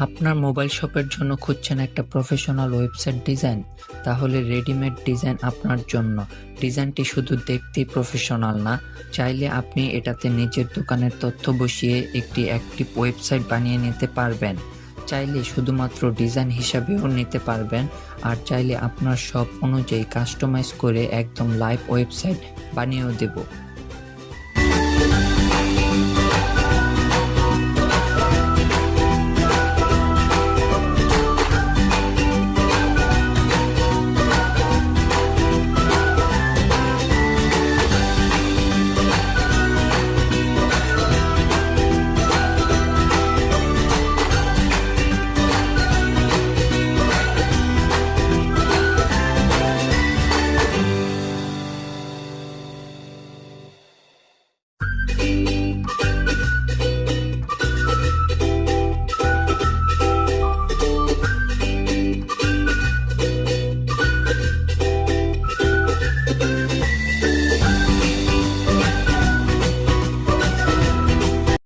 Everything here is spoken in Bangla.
আপনার মোবাইল শপের জন্য খুঁজছেন একটা প্রফেশনাল ওয়েবসাইট ডিজাইন? তাহলে রেডিমেড ডিজাইন আপনার জন্য। ডিজাইনটি শুধু দেখতেই প্রফেশনাল না, চাইলে আপনি এটাতে নিজের দোকানের তথ্য বসিয়ে একটি অ্যাক্টিভ ওয়েবসাইট বানিয়ে নিতে পারবেন। চাইলে শুধুমাত্র ডিজাইন হিসাবেও নিতে পারবেন, আর চাইলে আপনার শপ অনুযায়ী কাস্টমাইজ করে একদম লাইভ ওয়েবসাইট বানিয়েও দেব।